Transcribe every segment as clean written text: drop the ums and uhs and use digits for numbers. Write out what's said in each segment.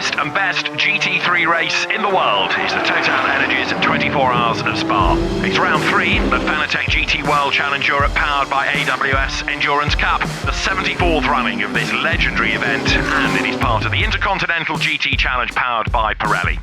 biggest and best GT3 race in the world is the TotalEnergies 24 Hours of Spa. It's round 3 of the Fanatec GT World Challenge Europe powered by AWS Endurance Cup, the 74th running of this legendary event, and it is part of the Intercontinental GT Challenge powered by Pirelli.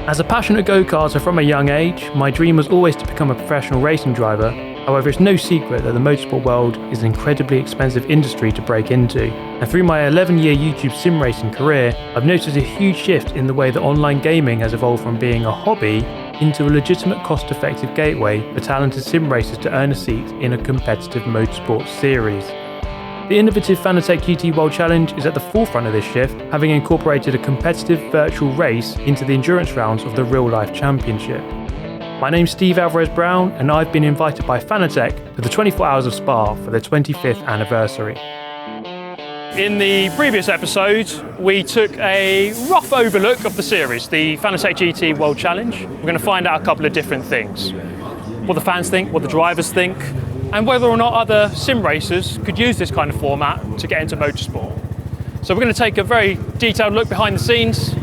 As a passionate go-karter from a young age, my dream was always to become a professional racing driver. However, it's no secret that the motorsport world is an incredibly expensive industry to break into. And through my 11-year YouTube sim racing career, I've noticed a huge shift in the way that online gaming has evolved from being a hobby into a legitimate cost-effective gateway for talented sim racers to earn a seat in a competitive motorsport series. The innovative Fanatec GT World Challenge is at the forefront of this shift, having incorporated a competitive virtual race into the endurance rounds of the real-life championship. My name's Steve Alvarez-Brown, and I've been invited by Fanatec to the 24 Hours of Spa for their 25th anniversary. In the previous episode, we took a rough overlook of the series, the Fanatec GT World Challenge. We're going to find out a couple of different things. What the fans think, what the drivers think, and whether or not other sim racers could use this kind of format to get into motorsport. So we're going to take a very detailed look behind the scenes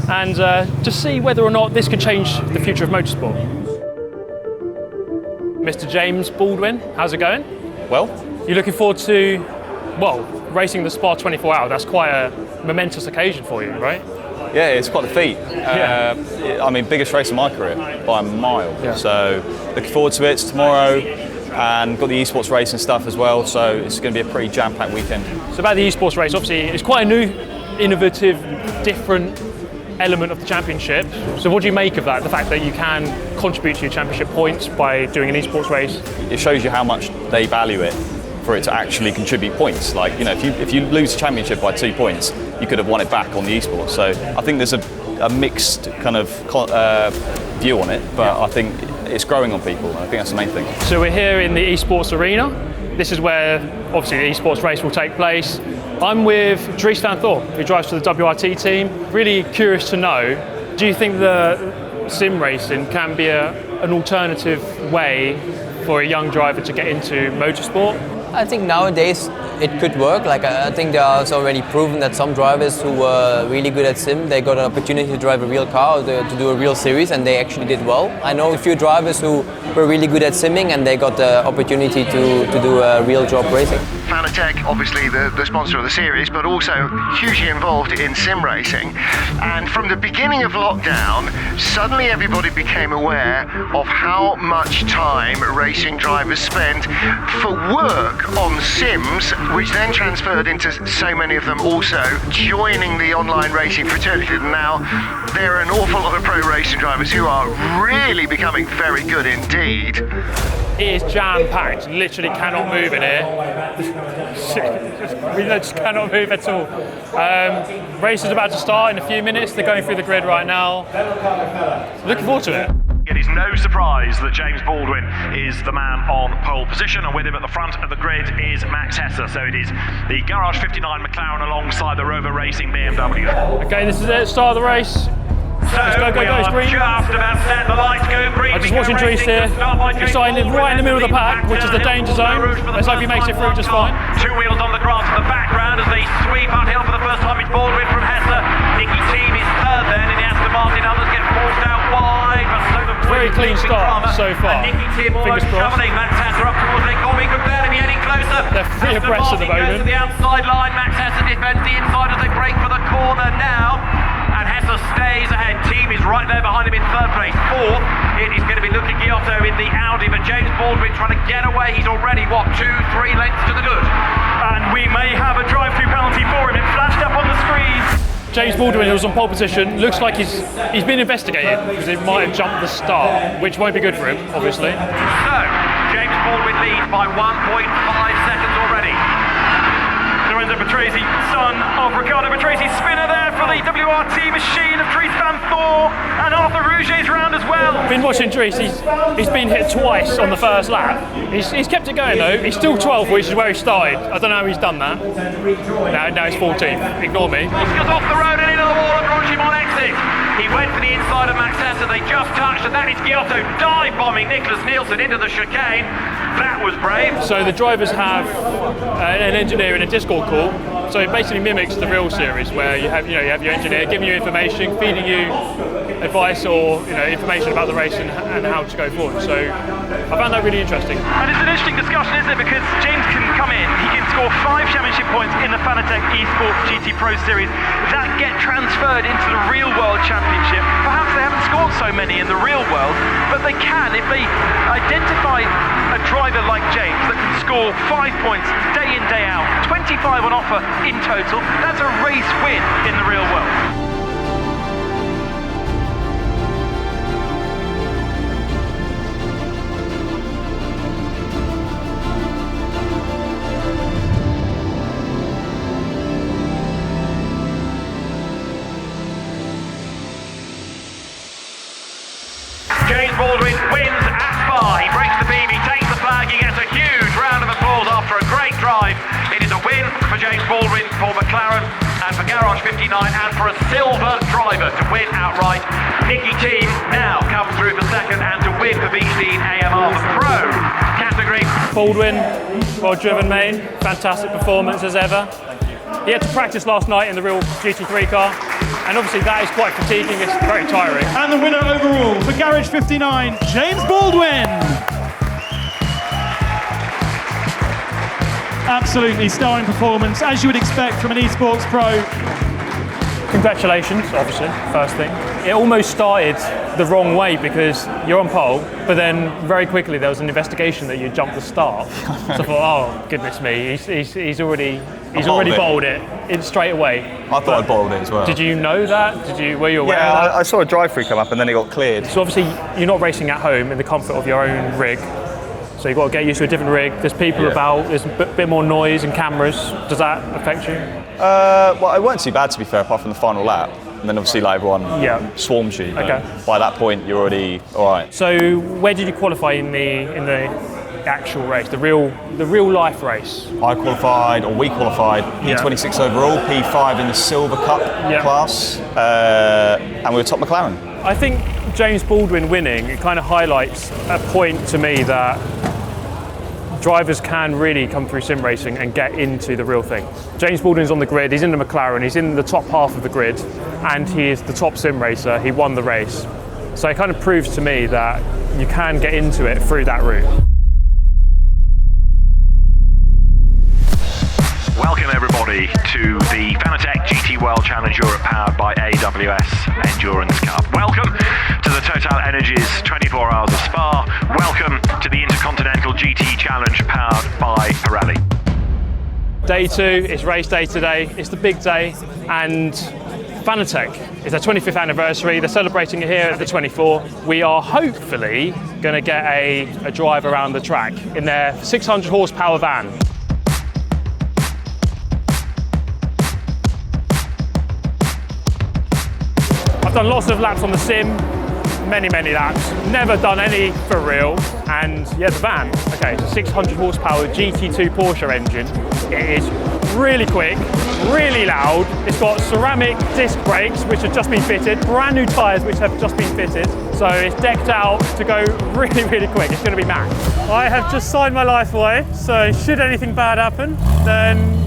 and just see whether or not this can change the future of motorsport. Mr. James Baldwin, how's it going? Well. You're looking forward to, well, racing the Spa 24 Hour. That's quite a momentous occasion for you, right? Yeah, it's quite the feat. I mean, biggest race of my career by a mile. Yeah. So looking forward to it. It's tomorrow. And got the Esports Race and stuff as well, so it's going to be a pretty jam-packed weekend. So about the Esports Race, obviously it's quite a new, innovative, different element of the championship. So what do you make of that, the fact that you can contribute to your championship points by doing an Esports Race? It shows you how much they value it for it to actually contribute points. Like, you know, if you lose the championship by 2 points, you could have won it back on the Esports. So I think there's a mixed kind of view on it, but I think it's growing on people, and I think that's the main thing. So we're here in the Esports Arena. This is where, obviously, the Esports Race will take place. I'm with Dries van Thor, who drives for the WRT team. Really curious to know, do you think the sim racing can be an alternative way for a young driver to get into motorsport? I think nowadays it could work. Like, I think there's already proven that some drivers who were really good at sim, they got an opportunity to drive a real car, to do a real series, and they actually did well. I know a few drivers who were really good at simming and they got the opportunity to do a real job racing. Fanatec, obviously the sponsor of the series, but also hugely involved in sim racing. And from the beginning of lockdown, suddenly everybody became aware of how much time racing drivers spent for work on sims, which then transferred into so many of them also joining the online racing fraternity. Now, there are an awful lot of pro racing drivers who are really becoming very good indeed. It is jam-packed, literally cannot move in here. We just cannot move at all. Race is about to start in a few minutes. They're going through the grid right now. Looking forward to it. It is no surprise that James Baldwin is the man on pole position, and with him at the front of the grid is Max Hesse. So it is the Garage 59 McLaren alongside the Rover Racing BMW. Okay, this is it, start of the race. So go, it's green. Just about set, the lights go green. I'm just watching Dries here. He's starting right in the middle of the pack, which is the danger zone. Let's hope he makes it through just fine. 2 wheels on the grass in the background as they sweep uphill for the first time. It's Baldwin from Hesse. Nicky Team is third then in the Aston Martin. Others get forced out wide. Very clean start so far. Fingers crossed. Max Hesse up towards Nick Corby. Could barely be any closer. They're free abreast at the moment. Goes to the outside line. Max Hesse defends the inside as they break for the corner now. And Hesse stays ahead. Team is right there behind him in third place. Fourth, it is going to be Luca Giotto in the Audi, but James Baldwin trying to get away. He's already, 2-3 lengths to the good. And we may have a drive-through penalty for him. It flashed up on the screen. James Baldwin, who was on pole position, looks like he's been investigated because it might have jumped the start, which won't be good for him, obviously. So, James Baldwin leads by 1.5 seconds already. Lorenzo Patrese, son of Riccardo Patrese, spinner there for the WRT machine of Dries van Thor, and Arthur Rouget's round as well. Been watching Dries, he's been hit twice on the first lap. He's kept it going though. He's still 12th, which is where he started. I don't know how he's done that. Now he's 14th. Ignore me. Oscar's off the road and into the wall and Rouget on exit. He went for the inside of Max Hesse, they just touched, and that is Giotto dive-bombing Nicholas Nielsen into the chicane. That was brave. So the drivers have an engineer in a Discord call. So it basically mimics the real series where you have your engineer giving you information, feeding you advice or information about the race and how to go forward. So I found that really interesting. And it's an interesting discussion, isn't it? Because James can come in, he can score 5 championship points in the Fanatec Esports GT Pro Series. That get transferred into the real world championship. Perhaps they haven't scored so many in the real world, but they can if they identify a driver like James that can score 5 points day in, day out, 25 on offer in total. That's a race win in the real world. James Baldwin wins at Spa. He breaks the beam, he takes the flag, he gets a huge round of applause after a great drive. It is a win for James Baldwin, for McLaren and for Garage 59 and for a silver driver to win outright. Nicky Team now come through for second and to win for V16 AMR the Pro category. Baldwin, well driven main, fantastic performance as ever. He had to practice last night in the real GT3 car, and obviously that is quite fatiguing, it's very tiring. And the winner overall for Garage 59, James Baldwin. Absolutely starring performance, as you would expect from an esports pro. Congratulations, obviously, first thing. It almost started the wrong way because you're on pole, but then very quickly there was an investigation that you jumped the start. So I thought, oh goodness me, he's already bowled it straight away. I thought I'd bowled it as well. Did you know that? Were you aware of that? I saw a drive-through come up and then it got cleared. So obviously you're not racing at home in the comfort of your own rig. So you've got to get used to a different rig. There's people about, there's a bit more noise and cameras. Does that affect you? Well, it weren't too bad to be fair, apart from the final lap. And then obviously like everyone swarms you. Okay. By that point, you're already all right. So where did you qualify in the actual race, the real life race? We qualified P26 overall, P5 in the Silver Cup class, and we were top McLaren. I think James Baldwin winning, it kind of highlights a point to me that drivers can really come through sim racing and get into the real thing. James Baldwin's on the grid, he's in the McLaren, he's in the top half of the grid, and he is the top sim racer, he won the race. So it kind of proves to me that you can get into it through that route. Welcome everybody to the Fanatec GT World Challenge Europe powered by AWS Endurance Cup. Welcome to the TotalEnergies 24 Hours of Spa. Welcome to the Intercontinental GT Challenge powered by Pirelli. Day 2, it's race day today, it's the big day, and Fanatec is their 25th anniversary. They're celebrating it here at the 24. We are hopefully going to get a drive around the track in their 600 horsepower van. I've done lots of laps on the sim, many laps, never done any for real, and yeah, the van, okay, it's a 600 horsepower GT2 Porsche engine. It is really quick, really loud, it's got ceramic disc brakes which have just been fitted, brand new tyres which have just been fitted, so it's decked out to go really quick, it's going to be mad. I have just signed my life away, so should anything bad happen, then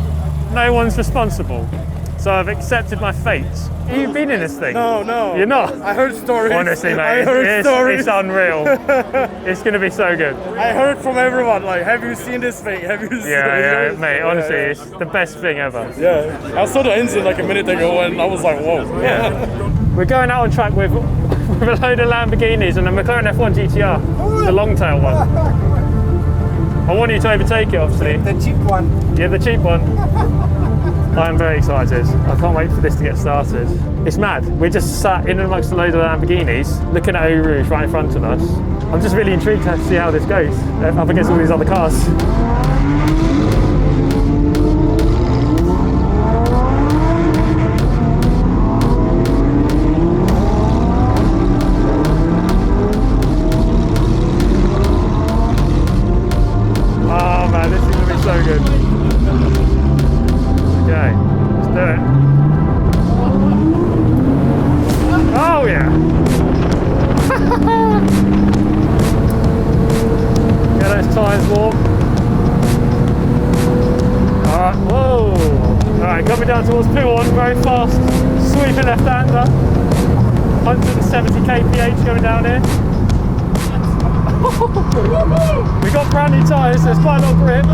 no one's responsible. So I've accepted my fate. Have you been in this thing? No. You're not? I heard stories. Honestly, mate, I heard stories. It's unreal. It's going to be so good. I heard from everyone, like, have you seen this thing? Have you seen Yeah, mate, honestly, it's the best thing ever. Yeah, I saw the engine like a minute ago and I was like, whoa. Yeah. We're going out on track with a load of Lamborghinis and a McLaren F1 GTR, the long tail one. I want you to overtake it, obviously. The cheap one. Yeah, the cheap one. I am very excited. I can't wait for this to get started. It's mad. We're just sat in amongst a load of Lamborghinis, looking at Eau Rouge right in front of us. I'm just really intrigued to see how this goes up against all these other cars. Oh man, this is going to be so good. Okay, let's do it. Oh yeah! Get those tyres warm. Alright, whoa! Alright, coming down towards 2-1, very fast, sweeping left-hander. 170 kph going down here. We got brand new tyres, so there's quite a lot of grip.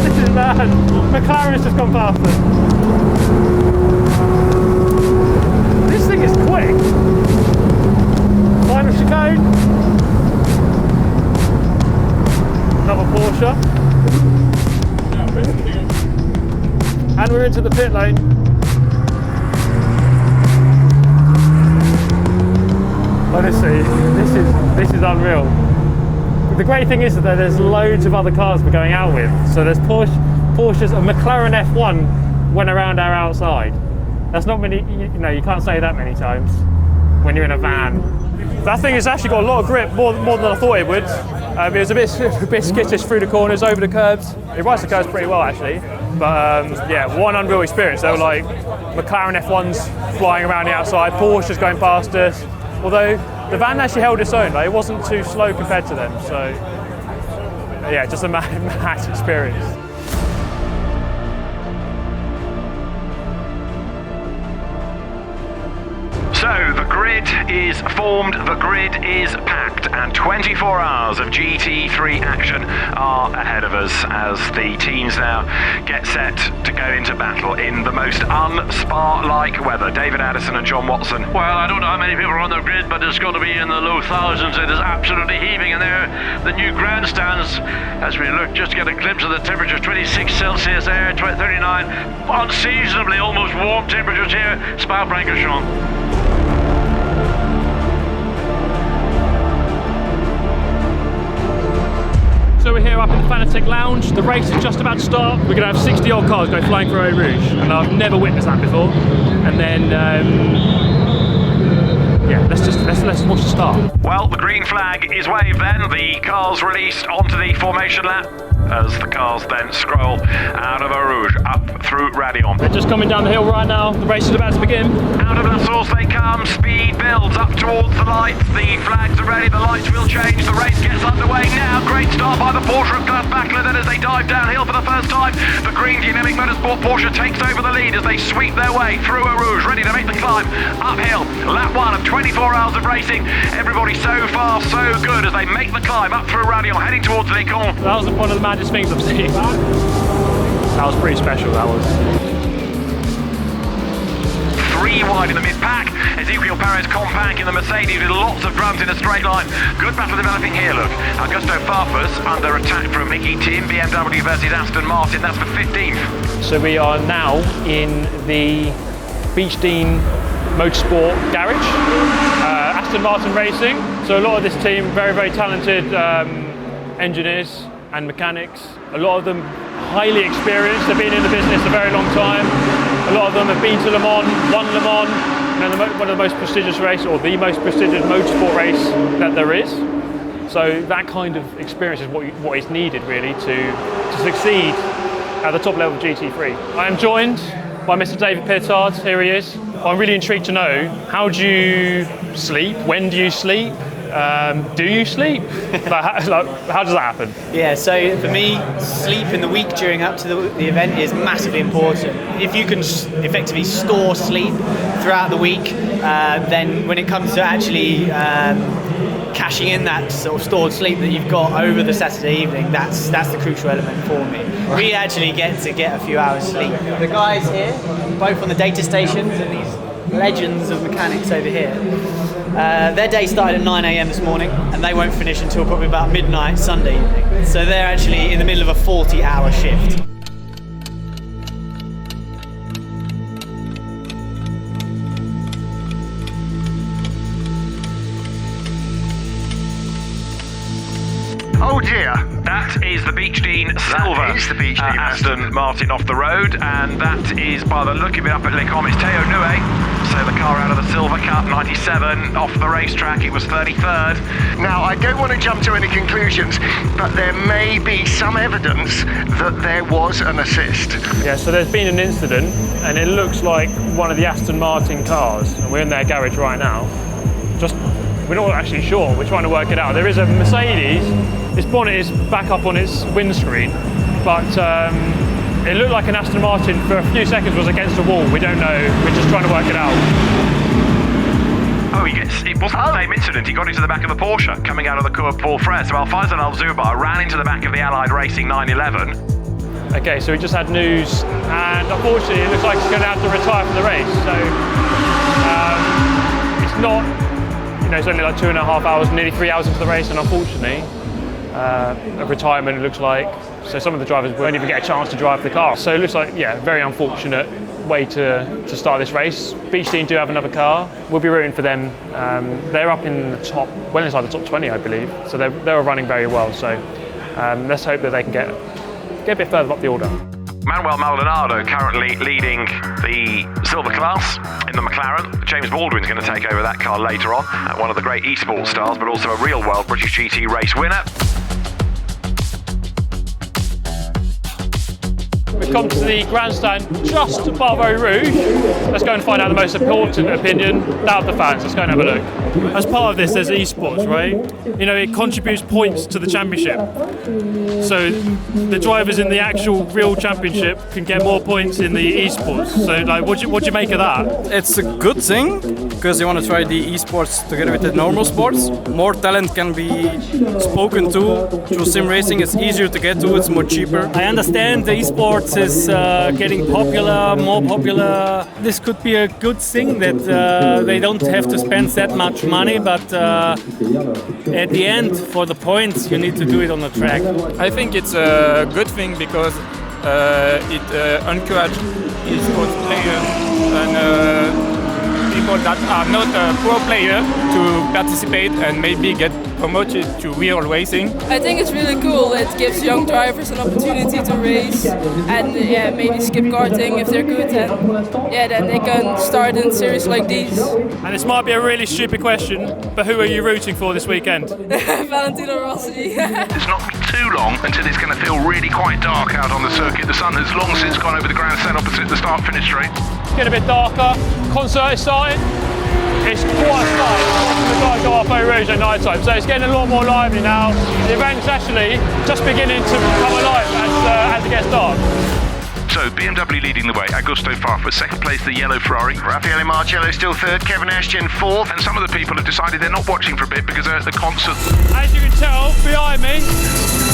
This is mad. McLaren's just gone past us. This thing is quick. Final chicane. Another Porsche. And we're into the pit lane. Honestly, this is unreal. The great thing is that there's loads of other cars we're going out with. So there's Porsches, a McLaren F1 went around our outside. That's not many, you can't say that many times when you're in a van. That thing has actually got a lot of grip, more than I thought it would. It was a bit skittish through the corners, over the curbs. It rides the curbs pretty well actually. But yeah, one unreal experience. There were like McLaren F1s flying around the outside, Porsches going past us. Although the van actually held its own, it wasn't too slow compared to them. So yeah, just a mad experience. So the grid is formed, the grid is packed, and 24 hours of GT3 action are ahead of us as the teams now get set to go into battle in the most un-Spa-like weather. David Addison and John Watson. Well, I don't know how many people are on the grid, but it's going to be in the low thousands. It is absolutely heaving in there. The new grandstands, as we look, just to get a glimpse of the temperature, 26 Celsius there, 39, unseasonably almost warm temperatures here, Spa-Francorchamps. So we're here up in the Fanatec lounge. The race is just about to start. We're going to have 60 odd cars go flying through Eau Rouge, and I've never witnessed that before. And then, yeah, let's watch the start. Well, the green flag is waved then. The cars released onto the formation lap as the cars then scroll out of Eau Rouge up through Radion. They're just coming down the hill right now. The race is about to begin. Out of La Source they come. Speed builds up towards the lights. The flags are ready. The lights will change. The race gets underway now. Great start by the Porsche of Gladbachler. Then as they dive downhill for the first time, the green dynamic motorsport Porsche takes over the lead as they sweep their way through Eau Rouge, ready to make the climb uphill. Lap 1 of 24 hours of racing. Everybody so far so good as they make the climb up through Radion, heading towards Les Cons. That was one of the maddest things I've seen. That was pretty special, that was. 3 wide in the mid-pack. Ezequiel Perez compact in the Mercedes with lots of drums in a straight line. Good battle developing here, look. Augusto Farfus under attack from Mickey Tim. BMW versus Aston Martin, that's for 15th. So we are now in the Beechdene Motorsport garage. Aston Martin Racing. So a lot of this team, very, very talented engineers and mechanics. A lot of them highly experienced. They've been in the business a very long time. A lot of them have been to Le Mans, won Le Mans, one of the most prestigious race, or the most prestigious motorsport race that there is. So that kind of experience is what is needed really to succeed at the top level of GT3. I am joined by Mr. David Pittard. Here he is. I'm really intrigued to know, how do you sleep? When do you sleep? Do you sleep? How does that happen? Yeah, so for me, sleep in the week during up to the event is massively important. If you can effectively store sleep throughout the week, then when it comes to actually cashing in that sort of stored sleep that you've got over the Saturday evening, that's the crucial element for me. We actually get a few hours sleep. The guys here, both on the data stations, and these legends of mechanics over here, their day started at 9 AM this morning, and they won't finish until probably about midnight Sunday evening. So they're actually in the middle of a 40-hour shift. Oh dear. That is the Beechdene Silver. That is the Beechdene Aston Martin off the road, and that is, by the look of it up at Les Cons, it's Théo Nouet. So the car out of the Silver Cup, 97, off the racetrack, it was 33rd. Now, I don't want to jump to any conclusions, but there may be some evidence that there was an assist. Yeah, so there's been an incident, and it looks like one of the Aston Martin cars, and we're in their garage right now. We're not actually sure, we're trying to work it out. There is a Mercedes, its bonnet is back up on its windscreen, but it looked like an Aston Martin for a few seconds was against a wall. We don't know, we're just trying to work it out. Oh, yes, it wasn't the same incident. He got into the back of the Porsche coming out of the Cours Paul Frere. So Al-Faizan Al-Zubar ran into the back of the Allied Racing 911. Okay, so we just had news, and unfortunately it looks like he's going to have to retire from the race. So it's not, it's only like 2.5 hours, nearly 3 hours into the race, and unfortunately a retirement, it looks like. So some of the drivers won't even get a chance to drive the car. So it looks like, very unfortunate way to start this race. Beach Team do have another car. We'll be rooting for them. They're up in the top, well inside the top 20, I believe. So they're running very well. So let's hope that they can get a bit further up the order. Manuel Maldonado currently leading the silver class in the McLaren. James Baldwin's going to take over that car later on. One of the great esports stars, but also a real world British GT race winner. We've come to the grandstand just above Eau Rouge. Let's go and find out the most important opinion, that of the fans. Let's go and have a look. As part of this, there's esports, right? It contributes points to the championship. So the drivers in the actual real championship can get more points in the esports. So, what do you make of that? It's a good thing because you want to try the esports together with the normal sports. More talent can be spoken to through sim racing. It's easier to get to. It's more cheaper. I understand the esports is getting more popular. This could be a good thing that they don't have to spend that much money, but at the end, for the points, you need to do it on the track. I think it's a good thing because it encourages esports players and people that are not a pro player to participate and maybe get promoted to real racing. I think it's really cool. It gives young drivers an opportunity to race and maybe skip karting if they're good, and then they can start in series like these. And this might be a really stupid question, but who are you rooting for this weekend? Valentino Rossi. It's not too long until it's going to feel really quite dark out on the circuit. The sun has long since gone over the grandstand opposite the start-finish straight. It's getting a bit darker. Concert is starting. It's quite a sight. The guys go off Eau Rouge at night time, so it's getting a lot more lively now. The event's actually just beginning to come alive as it gets dark. So BMW leading the way, Augusto Farfus, second place the yellow Ferrari. Raffaele Marcello still third, Kevin Ashton fourth. And some of the people have decided they're not watching for a bit because they're at the concert. As you can tell behind me,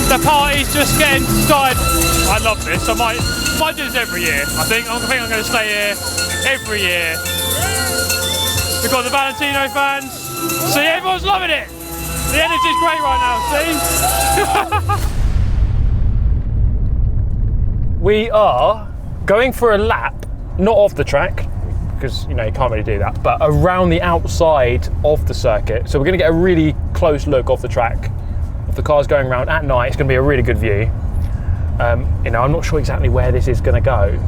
the party's just getting started. I love this. I might do this every year. I think I'm going to stay here every year. We've got the Valentino fans. See, everyone's loving it. The energy's great right now, see? We are going for a lap, not off the track, because you can't really do that, but around the outside of the circuit. So we're going to get a really close look off the track of the cars going around at night. It's going to be a really good view. I'm not sure exactly where this is going to go.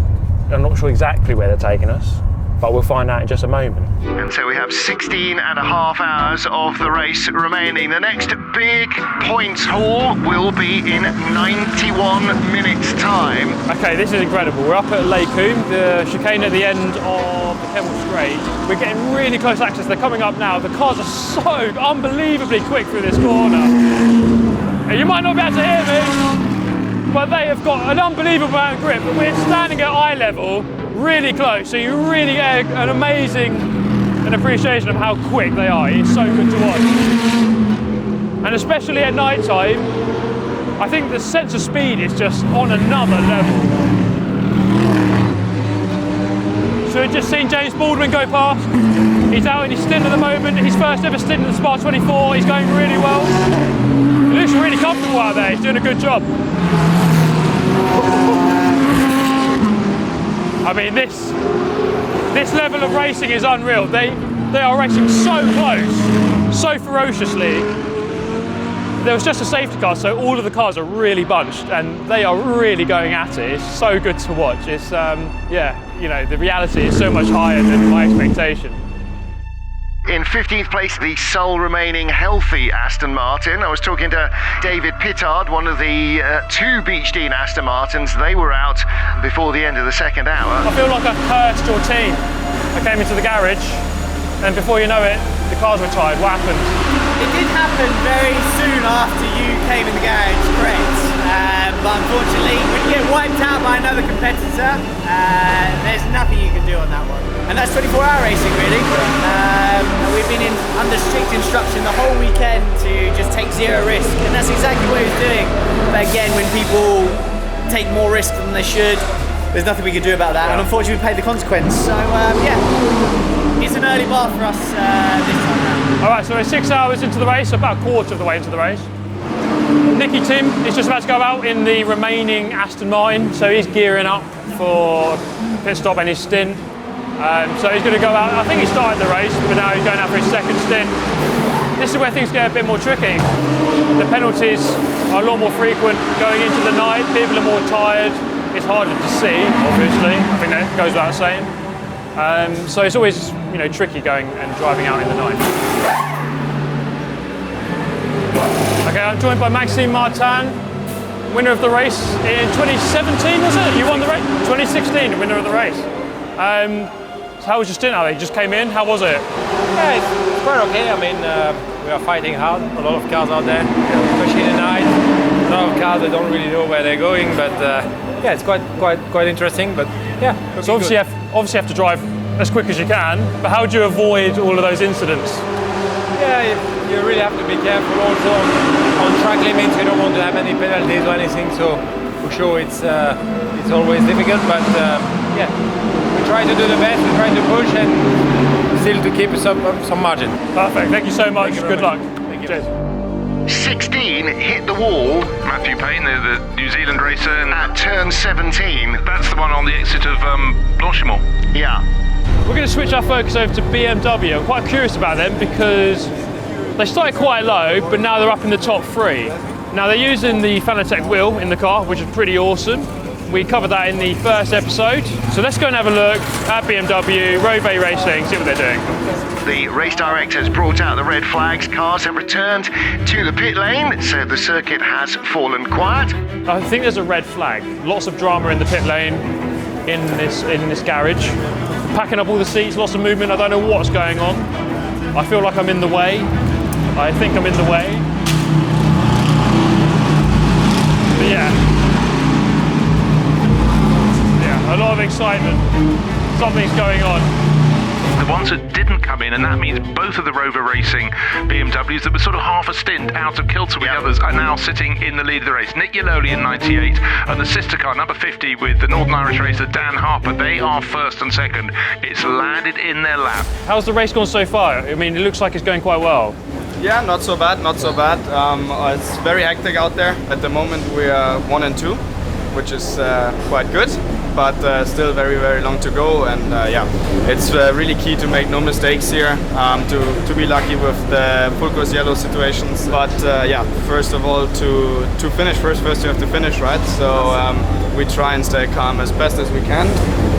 I'm not sure exactly where they're taking us, but we'll find out in just a moment. And so we have 16.5 hours of the race remaining. The next big points haul will be in 91 minutes time. Okay, this is incredible. We're up at Les Combes, the chicane at the end of the Kemmel Straight. We're getting really close access. They're coming up now. The cars are so unbelievably quick through this corner. And you might not be able to hear me, but they have got an unbelievable amount of grip. But we're standing at eye level, really close, so you really get an appreciation of how quick they are. It's so good to watch. And especially at night time, I think the sense of speed is just on another level. So we've just seen James Baldwin go past. He's out in his stint at the moment, his first ever stint in the Spa 24. He's going really well. He looks really comfortable out there, he's doing a good job. I mean, this level of racing is unreal. They are racing so close, so ferociously. there was just a safety car, so all of the cars are really bunched and they are really going at it. It's so good to watch. It's, yeah, you know, the reality is so much higher than my expectation. In 15th place, the sole remaining healthy Aston Martin. I was talking to David Pittard, one of the two Beech Dean Aston Martins. They were out before the end of the second hour. I feel like I've cursed your team. I came into the garage and before you know it, the cars were tired. What happened? It did happen very soon after you came in the garage, correct. But unfortunately, when you get wiped out by another competitor, there's nothing you can do on that one. And that's 24-hour racing, really. We've been under strict instruction the whole weekend to just take zero risk, and that's exactly what he was doing. But again, when people take more risk than they should, there's nothing we can do about that, and unfortunately we paid the consequence. So yeah, it's an early bar for us this time around. All right, so we're 6 hours into the race, about a quarter of the way into the race. Nicky Tim is just about to go out in the remaining Aston Martin, so he's gearing up for pit stop and his stint. So he's going to go out. I think he started the race, but now he's going out for his second stint. This is where things get a bit more tricky. The penalties are a lot more frequent going into the night. People are more tired. It's harder to see, obviously. I think that goes without saying. So it's always, you know, tricky going and driving out in the night. Okay, I'm joined by Maxine Martin, winner of the race in 2017, was it? You won the race? 2016, winner of the race. So how was your stint out there? You just came in, how was it? Yeah, it's quite okay. I mean, we are fighting hard, a lot of cars out there, especially in the night. A lot of cars that don't really know where they're going, but yeah, it's quite interesting, but yeah. So obviously you have to drive as quick as you can, but how do you avoid all of those incidents? Yeah, you really have to be careful also on track limits. You don't want to have any penalties or anything, so for sure it's always difficult, but yeah, we try to do the best, we try to push and still to keep some margin. Perfect, thank you so much, good luck. Thank you. Cheers. 16 hit the wall. Matthew Payne, the New Zealand racer. At turn 17. That's the one on the exit of Blanchimont. Yeah. We're going to switch our focus over to BMW. I'm quite curious about them because they started quite low, but now they're up in the top three. Now they're using the Fanatec wheel in the car, which is pretty awesome. We covered that in the first episode. So let's go and have a look at BMW, Rove Racing, see what they're doing. The race director has brought out the red flags. Cars have returned to the pit lane, so the circuit has fallen quiet. I think there's a red flag. Lots of drama in the pit lane in this garage. Packing up all the seats, lots of movement. I don't know what's going on. I feel like I'm in the way. I think I'm in the way. But yeah, a lot of excitement. Something's going on. The ones that didn't come in, and that means both of the Rover Racing BMWs that were sort of half a stint out of kilter with the others are now sitting in the lead of the race. Nick Yaloli in 98 and the sister car, number 50, with the Northern Irish racer Dan Harper. They are first and second. It's landed in their lap. How's the race gone so far? I mean, it looks like it's going quite well. Yeah, not so bad, not so bad. It's very hectic out there. At the moment we are 1 and 2, which is quite good, but still very, very long to go. And yeah, it's really key to make no mistakes here, to be lucky with the full course yellow situations. But yeah, first of all, to finish first you have to finish, right? So we try and stay calm as best as we can,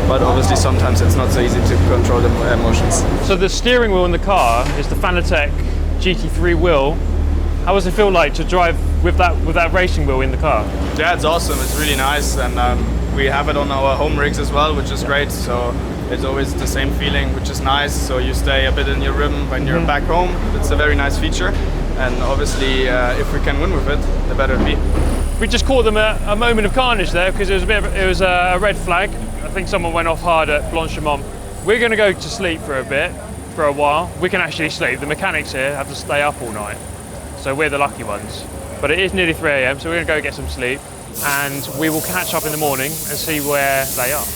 but obviously sometimes it's not so easy to control the emotions. So the steering wheel in the car is the Fanatec GT3 wheel. How does it feel like to drive with that racing wheel in the car? Yeah, it's awesome. It's really nice, and we have it on our home rigs as well, which is great. So it's always the same feeling, which is nice. So you stay a bit in your rhythm when you're back home. It's a very nice feature, and obviously, if we can win with it, the better it be. We just caught them a moment of carnage there because it was a red flag. I think someone went off hard at Blanchimont. We're going to go to sleep for a while. We can actually sleep. The mechanics here have to stay up all night, so we're the lucky ones. But it is nearly 3 AM, so we're going to go get some sleep, and we will catch up in the morning and see where they are.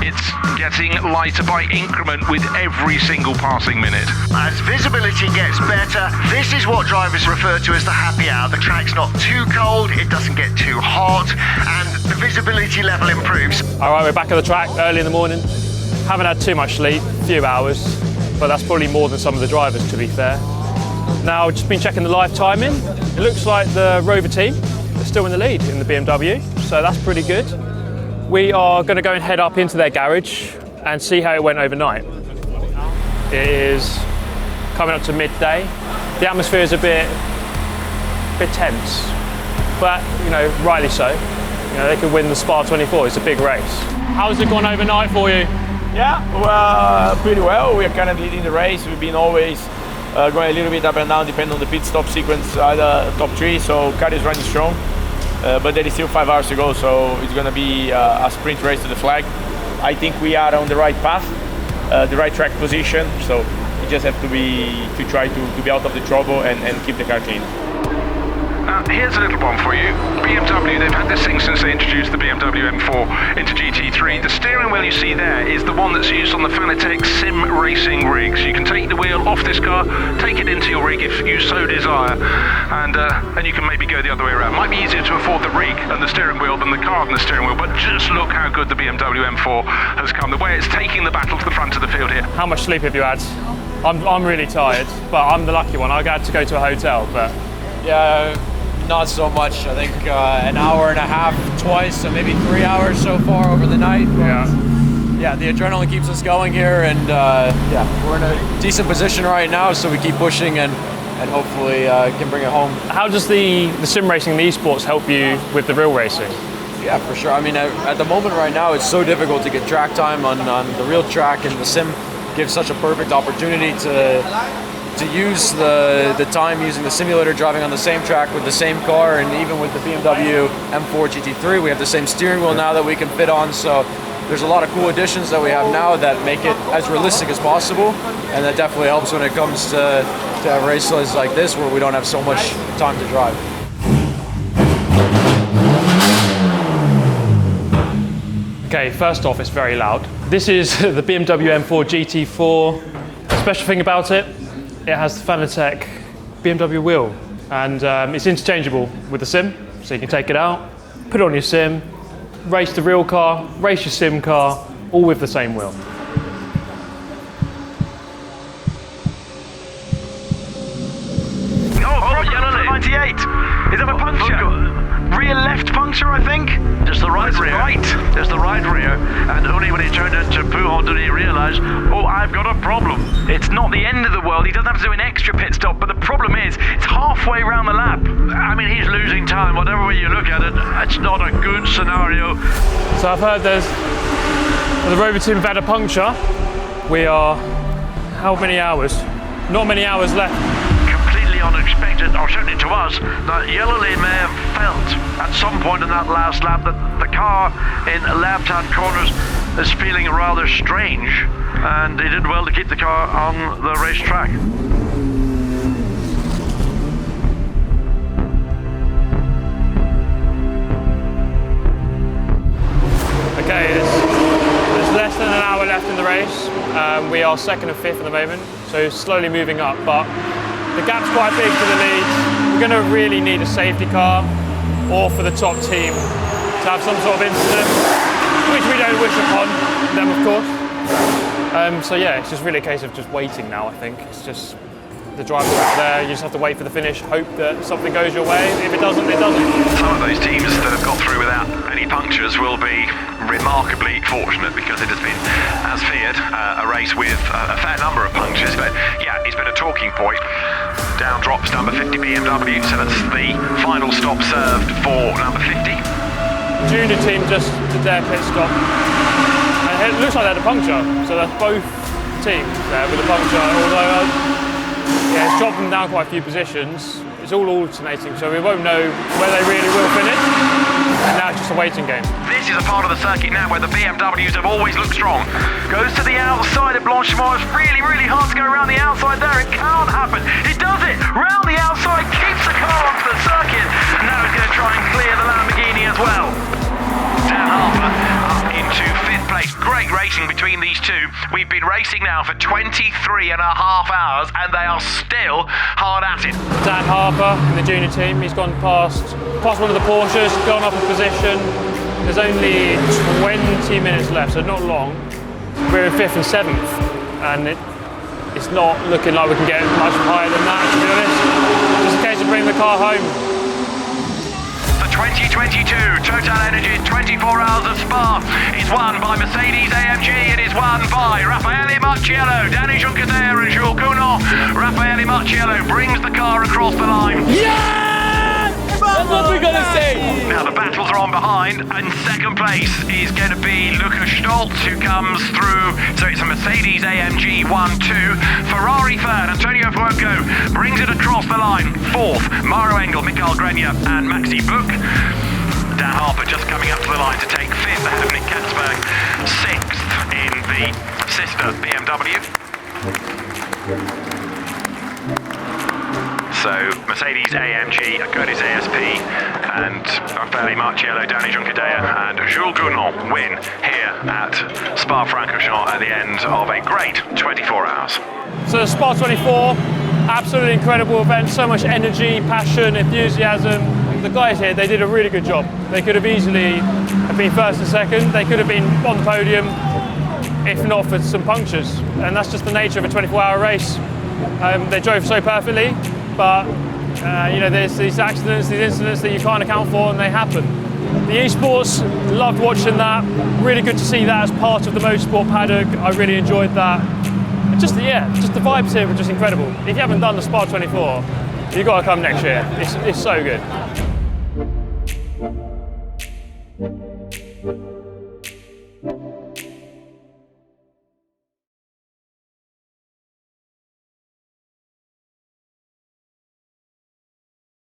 It's getting lighter by increment with every single passing minute. As visibility gets better, this is what drivers refer to as the happy hour. The track's not too cold, it doesn't get too hot, and the visibility level improves. All right, we're back at the track early in the morning. Haven't had too much sleep, a few hours, but that's probably more than some of the drivers, to be fair. Now, just been checking the live timing. It looks like the Rover team is still in the lead in the BMW, so that's pretty good. We are going to go and head up into their garage and see how it went overnight. It is coming up to midday. The atmosphere is a bit tense, but you know, rightly so. You know, they could win the Spa 24. It's a big race. How's it gone overnight for you? Yeah, well, pretty well. We are kind of leading the race. We've been always going a little bit up and down, depending on the pit stop sequence, either top 3. So car is running strong, but there is still 5 hours to go. So it's going to be a sprint race to the flag. I think we are on the right path, the right track position. So we just have to try to be out of the trouble and keep the car clean. Here's a little one for you. BMW, they've had this thing since they introduced the BMW M4 into GT3. The steering wheel you see there is the one that's used on the Fanatec sim racing rigs. You can take the wheel off this car, take it into your rig if you so desire, and you can maybe go the other way around. Might be easier to afford the rig and the steering wheel than the car and the steering wheel, but just look how good the BMW M4 has come. The way it's taking the battle to the front of the field here. How much sleep have you had? I'm really tired, but I'm the lucky one. I had to go to a hotel, but... Yeah, not so much. I think an hour and a half twice, so maybe 3 hours so far over the night. Yeah, the adrenaline keeps us going here, and yeah, we're in a decent position right now, so we keep pushing and hopefully can bring it home. How does the sim racing and the esports help you with the real racing? Yeah, for sure. I mean, at the moment right now, it's so difficult to get track time on the real track, and the sim gives such a perfect opportunity to use the time using the simulator, driving on the same track with the same car, and even with the BMW M4 Gt4, we have the same steering wheel now that we can fit on. So there's a lot of cool additions that we have now that make it as realistic as possible, and that definitely helps when it comes to races like this where we don't have so much time to drive. Okay, first off, it's very loud. This is the BMW M4 Gt4. The special thing about it, it has the Fanatec BMW wheel, and it's interchangeable with the sim, so you can take it out, put it on your sim, race the real car, race your sim car, all with the same wheel. Oh, yellow 98. Is that a puncture? Rear left puncture, I think. Just the right rear. Right. There's the right rear, and only when he turned into Pujon did he realise, oh, I've got a problem. It's not the end of the world. He doesn't have to do an extra pit stop, but the problem is, it's halfway around the lap. I mean, he's losing time. Whatever way you look at it, it's not a good scenario. So I've heard the Rover team have had a puncture. We are, how many hours? Not many hours left. Unexpected, or certainly to us, that Yellow Lane may have felt at some point in that last lap that the car in left-hand corners is feeling rather strange, and he did well to keep the car on the racetrack. Okay, there's less than an hour left in the race. We are second and fifth at the moment, so slowly moving up, but the gap's quite big to the lead. We're going to really need a safety car, or for the top team to have some sort of incident, which we don't wish upon them, of course. So yeah, it's just really a case of just waiting now, I think. It's just the drivers are out there, you just have to wait for the finish, hope that something goes your way. If it doesn't, it doesn't. Some of those teams that have got through without any punctures will be remarkably fortunate, because it has been, as feared, a race with a fair number of punctures. But yeah, it's been a talking point. Down drops number 50 BMW, so that's the final stop served for number 50. Junior team just did their pit stop. And it looks like they had a puncture, so that's both teams there with a puncture, although yeah, it's dropped them down quite a few positions. It's all alternating, so we won't know where they really will finish. And now it's just a waiting game. This is a part of the circuit now where the BMWs have always looked strong. Goes to the outside of Blanchimont. It's really, really hard to go around the outside there. It can't happen. He does it. Round the outside, keeps the car onto the circuit. And now he's going to try and clear the Lamborghini as well. Dan Harper up into fifth place. Great racing between these two. We've been racing now for 23 and a half hours, and they are still hard at it. Dan Harper in the junior team, he's gone past one of the Porsches, gone up a position. There's only 20 minutes left, so not long. we're in 5th and 7th, and it's not looking like we can get much higher than that, to be honest. Just a case of bringing the car home. The 2022 TotalEnergies 24 Hours of Spa is won by Mercedes AMG. It is won by Raffaele Marciello, Danny Junqueter and Jules Cournot. Raffaele Marciello brings the car across the line. Yeah! That's what we're gonna say. Now the battles are on behind, and second place is going to be Lukas Stoltz, who comes through. So it's a Mercedes AMG 1-2. Ferrari third, Antonio Fuoco brings it across the line. Fourth, Mauro Engel, Mikael Grenier and Maxi Book. Dan Harper just coming up to the line to take fifth ahead of Nick Katzberg. Sixth in the sister BMW. So Mercedes AMG, Curtis ASP and Raffaele Marciello, Danny Junqueter and Jules Cournot win here at Spa-Francorchamps at the end of a great 24 hours. So Spa 24, absolutely incredible event, so much energy, passion, enthusiasm. The guys here, they did a really good job. They could have easily been first and second, they could have been on the podium if not for some punctures, and that's just the nature of a 24-hour race. They drove so perfectly, but you know, there's these accidents, these incidents that you can't account for, and they happen. The esports, loved watching that. Really good to see that as part of the motorsport paddock. I really enjoyed that. And just the vibes here were just incredible. If you haven't done the Spa 24, you've got to come next year. It's so good.